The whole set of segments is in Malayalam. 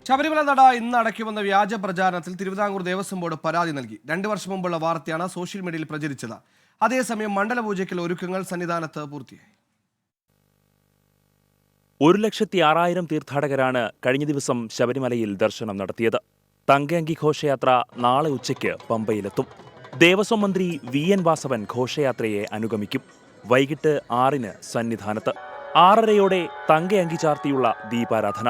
ശബരിമല നട ഇന്ന് അടയ്ക്കുമെന്ന വ്യാജ പ്രചാരണത്തിൽ തിരുവിതാംകൂർ ദേവസ്വം ബോർഡ് പരാതി നൽകി. 2 വർഷം മുമ്പുള്ള വാർത്തയാണ് സോഷ്യൽ മീഡിയയിൽ പ്രചരിച്ചത്. അതേസമയം മണ്ഡലപൂജയ്ക്കുള്ള ഒരുക്കങ്ങൾ സന്നിധാനത്ത് പൂർത്തിയായി. 1,06,000 തീർത്ഥാടകരാണ് കഴിഞ്ഞ ദിവസം ശബരിമലയിൽ ദർശനം നടത്തിയത്. തങ്കയങ്കി ഘോഷയാത്ര നാളെ ഉച്ചയ്ക്ക് പമ്പയിലെത്തും. ദേവസ്വം മന്ത്രി VN വാസവൻ ഘോഷയാത്രയെ അനുഗമിക്കും. വൈകിട്ട് 6-ന് സന്നിധാനത്ത്, 6:30-യോടെ തങ്കയങ്കി ചാർത്തിയുള്ള ദീപാരാധന.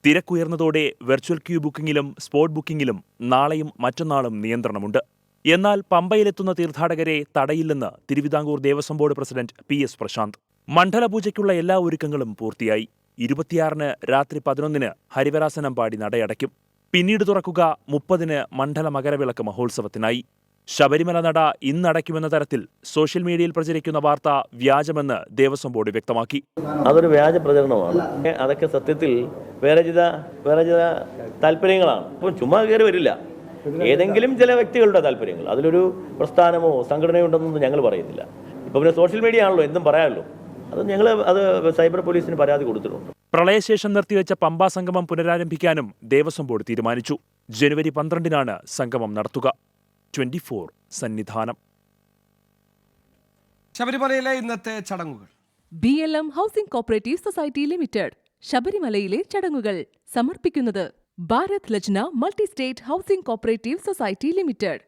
തിരക്കുയർന്നതോടെ വെർച്വൽ ക്യൂ ബുക്കിംഗിലും സ്പോട്ട് ബുക്കിംഗിലും നാളെയും മറ്റന്നാളും നിയന്ത്രണമുണ്ട്. എന്നാൽ പമ്പയിലെത്തുന്ന തീർത്ഥാടകരെ തടയില്ലെന്ന് Thiruvithamkoor Devaswom board president PS Prashanth. മണ്ഡലപൂജയ്ക്കുള്ള എല്ലാ ഒരുക്കങ്ങളും പൂർത്തിയായി. 26-ന് രാത്രി 11-ന് ഹരിവരാസനം പാടി നടയടയ്ക്കും. പിന്നീട് തുറക്കുക 30-ന് മണ്ഡല മകരവിളക്ക് മഹോത്സവത്തിനായി. ശബരിമല നട ഇന്നടയ്ക്കുമെന്ന തരത്തിൽ സോഷ്യൽ മീഡിയയിൽ പ്രചരിക്കുന്ന വാർത്ത വ്യാജമെന്ന് ദേവസ്വം ബോർഡ് വ്യക്തമാക്കി. അതൊരു വ്യാജ പ്രചരണമാണ്. അതൊക്കെ സത്യത്തിൽ വേറെ ചില താല്പര്യങ്ങളാണ്. അപ്പോൾ ചുമ്മാ കയറി വരില്ല. ഏതെങ്കിലും ചില വ്യക്തികളുടെ താല്പര്യങ്ങൾ, അതിലൊരു പ്രസ്ഥാനമോ സംഘടനയോ ഉണ്ടെന്നൊന്നും ഞങ്ങൾ പറയുന്നില്ല. ഇപ്പോൾ പിന്നെ സോഷ്യൽ മീഡിയ ആണല്ലോ, എന്തും പറയാമല്ലോ. അത് സൈബർ പോലീസിന് പരാതി കൊടുത്തിട്ടുണ്ട്. പ്രളയശേഷം നിർത്തിവെച്ച പമ്പാ സംഗമം പുനരാരംഭിക്കാനും ദേവസ്വം ബോർഡ് തീരുമാനിച്ചു. ജനുവരി 12-നാണ് സംഗമം നടത്തുക. 24 സന്നിധാനം. ശബരിമലയിലെ ഇന്നത്തെ ചടങ്ങുകൾ. BLM housing cooperative society limited ശബരിമലയിലെ ചടങ്ങുകൾ സമർപ്പിക്കുന്നത് Bharat Lajna multi state housing cooperative society limited.